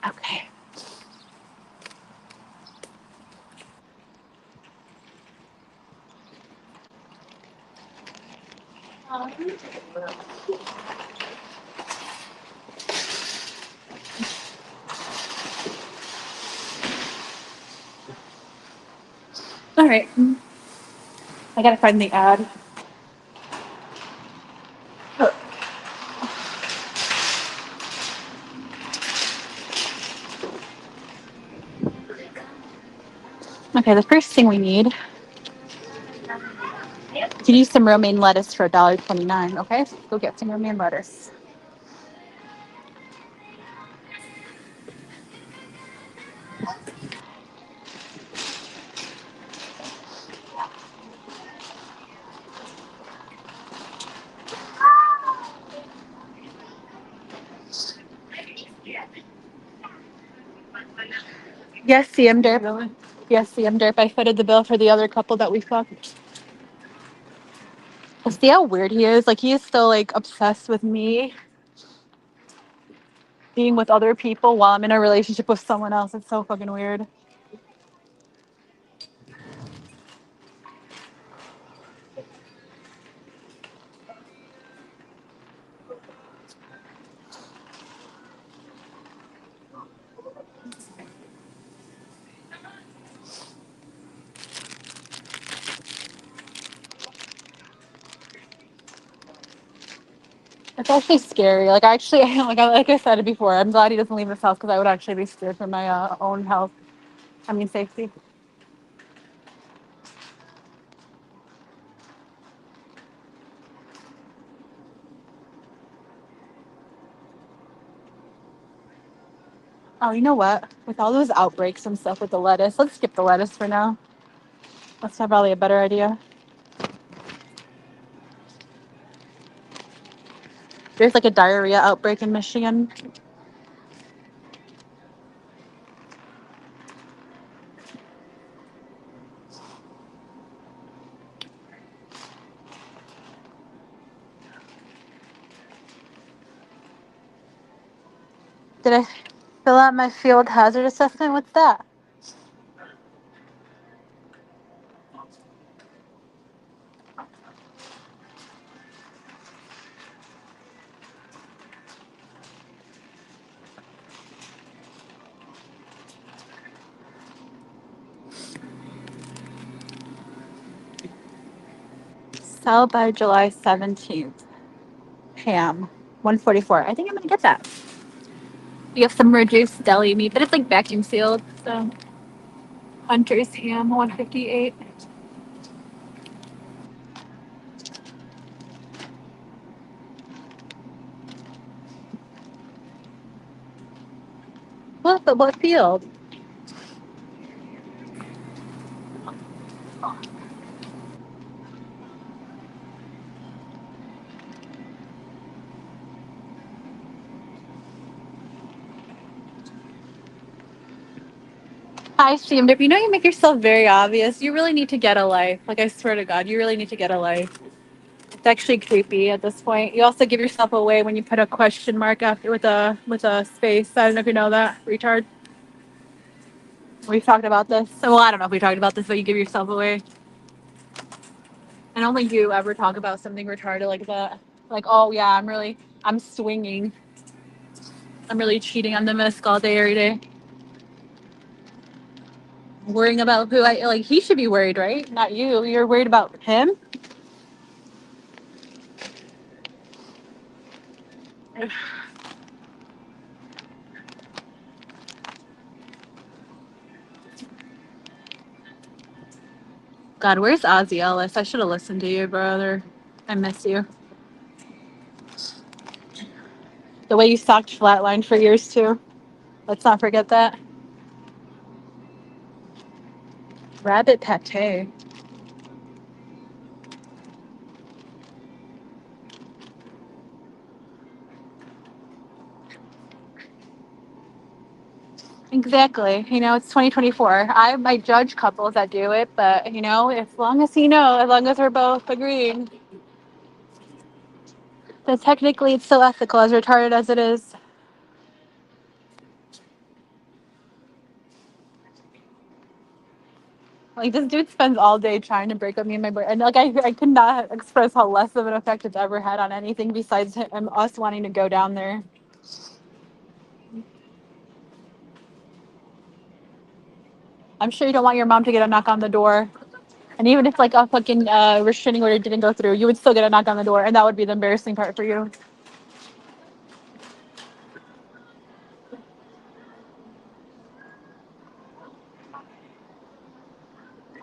Okay. All right. I gotta find the ad. Okay, the first thing we need, you can use some romaine lettuce for $1.29. Okay, so go get some romaine lettuce. Yes, CM Derp. Yes, CM Derp. I footed the bill for the other couple that we fucked. See how weird he is? Like, he is still, like, obsessed with me being with other people while I'm in a relationship with someone else. It's so fucking weird. It's actually scary. Like, I actually, like I said it before, I'm glad he doesn't leave this house because I would actually be scared for my own health. I mean, safety. Oh, you know what? With all those outbreaks and stuff with the lettuce, let's skip the lettuce for now. That's probably a better idea. There's like a diarrhea outbreak in Michigan. Did I fill out my field hazard assessment? What's that? Sell by July 17th. Ham, 144. I think I'm gonna get that. We have some reduced deli meat, but it's like vacuum sealed. So Hunter's ham, 158. What? But what field? Hi, Seamed. If you know you make yourself very obvious, you really need to get a life. Like, I swear to God, you really need to get a life. It's actually creepy at this point. You also give yourself away when you put a question mark after with a space. I don't know if you know that, retard. We've talked about this. So, well, I don't know if we talked about this, but you give yourself away. I don't think you ever talk about something retarded like that. Like, oh yeah, I'm swinging. I'm really cheating on the misc all day, every day. Worrying about who I like. He should be worried, right? Not you. You're worried about him. God, where's Ozzy Ellis? I should have listened to you, brother. I miss you. The way you stalked Flatline for years too. Let's not forget that. Rabbit pate. Exactly. You know, it's 2024. I might judge couples that do it, but you know, as long as as long as we're both agreeing, then technically it's still ethical, as retarded as it is. Like this dude spends all day trying to break up me and my boyfriend. And like I could not express how less of an effect it's ever had on anything besides us wanting to go down there. I'm sure you don't want your mom to get a knock on the door. And even if like a fucking restraining order didn't go through, you would still get a knock on the door, and that would be the embarrassing part for you.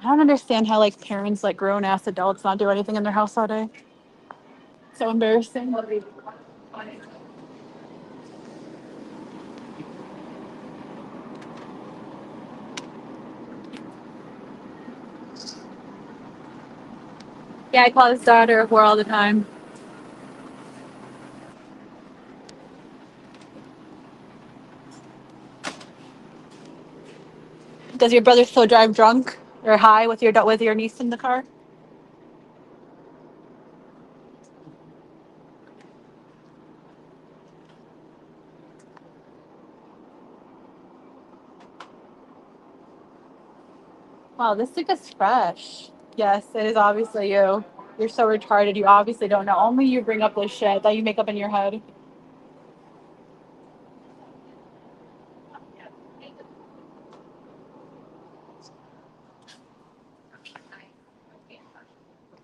I don't understand how like parents, like grown ass adults, not do anything in their house all day. So embarrassing. Yeah, I call his daughter a whore all the time. Does your brother still drive drunk or high with your niece in the car? Wow, this stick is fresh. Yes, it is obviously you. You're so retarded. You obviously don't know. Only you bring up this shit that you make up in your head.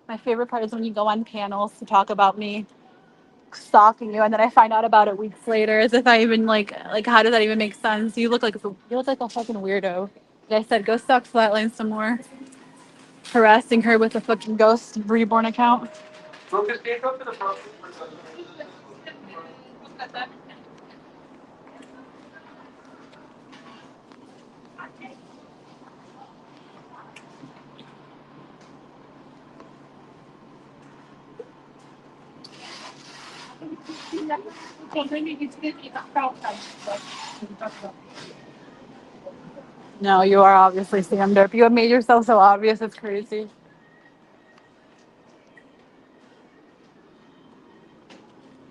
My favorite part is when you go on panels to talk about me stalking you, and then I find out about it weeks later, as if I even like how does that even make sense? You look like a fucking weirdo. Like I said, go stalk Flatline some more, harassing her with a fucking ghost reborn account. No, you are obviously stand up. You have made yourself so obvious. It's crazy.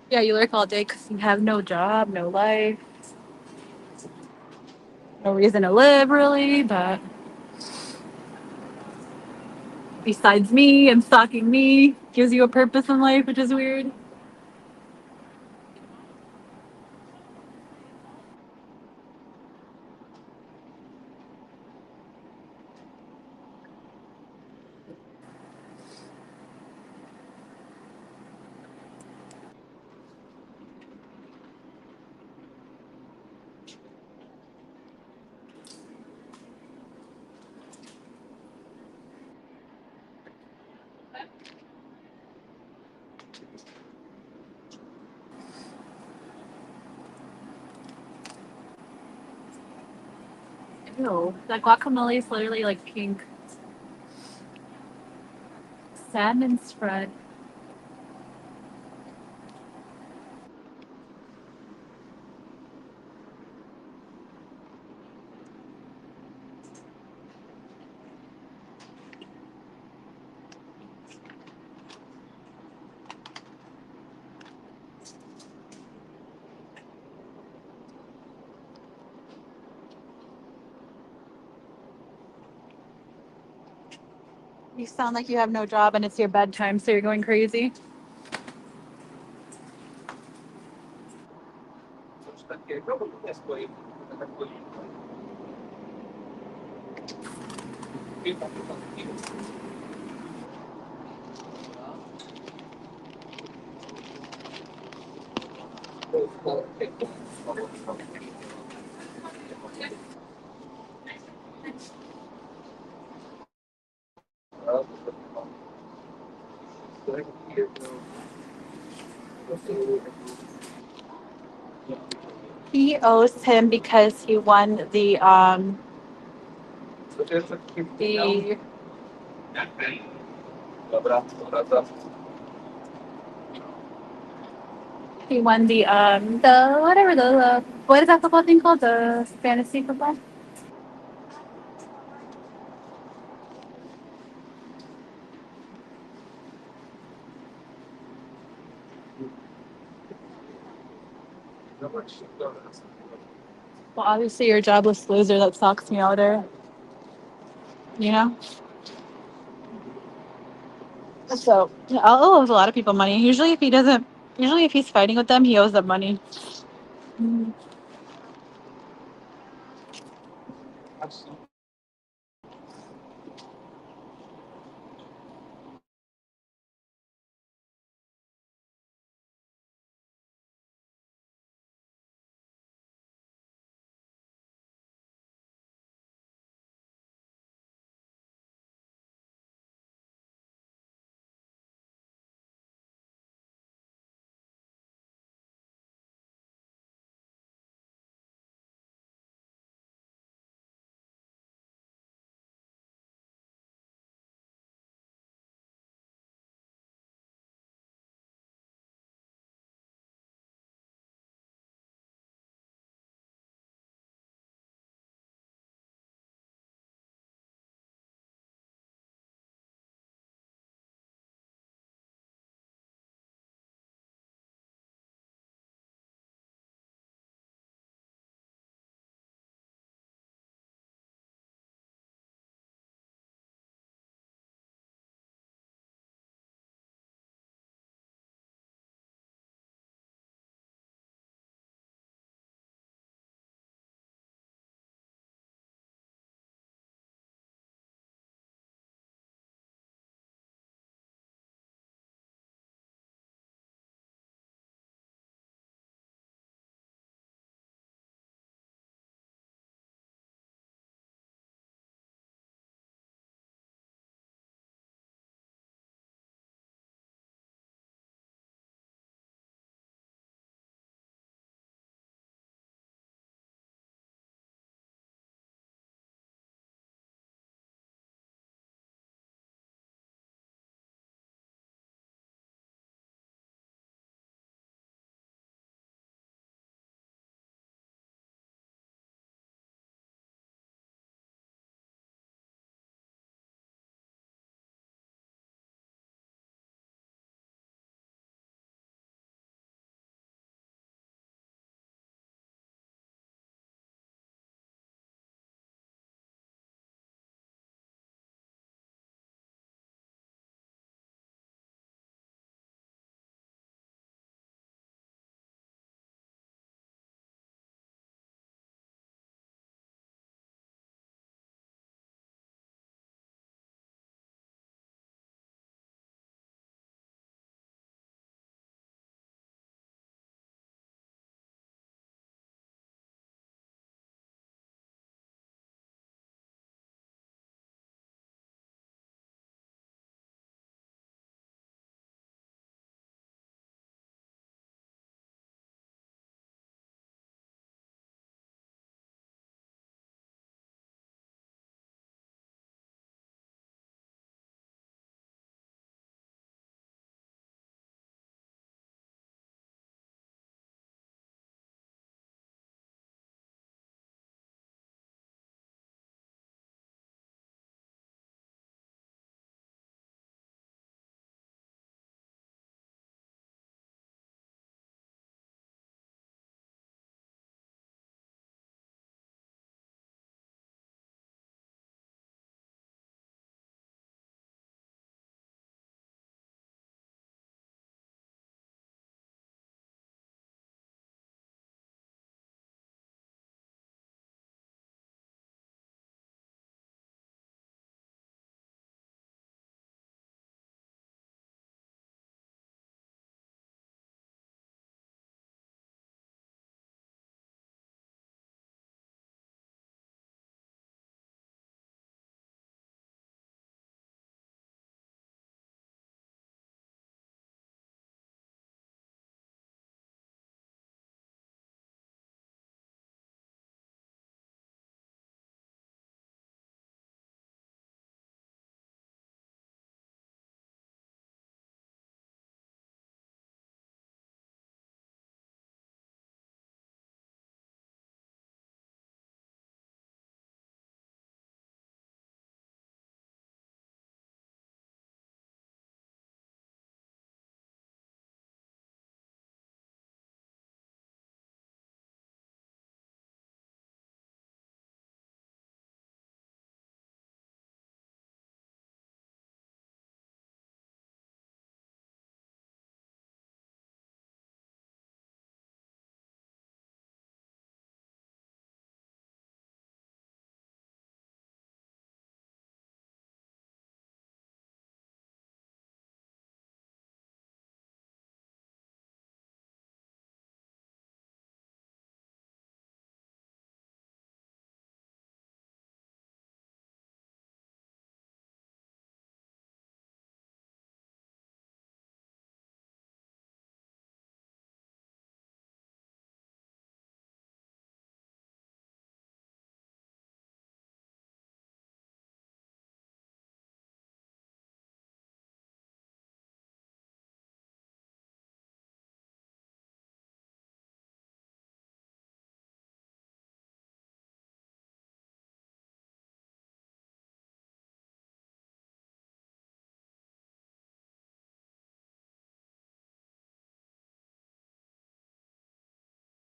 Yeah, you lurk all day because you have no job, no life, no reason to live, really. But besides me and stalking me, gives you a purpose in life, which is weird. Ew, that guacamole is literally like pink. Salmon spread. You sound like you have no job and it's your bedtime, so you're going crazy. He owes him because he won the he won the whatever the what is that football thing called? The fantasy football? Well, obviously you're a jobless loser that stalks me out there, you know? So yeah, I'll owes a lot of people money. Usually if he's fighting with them, he owes them money. Mm.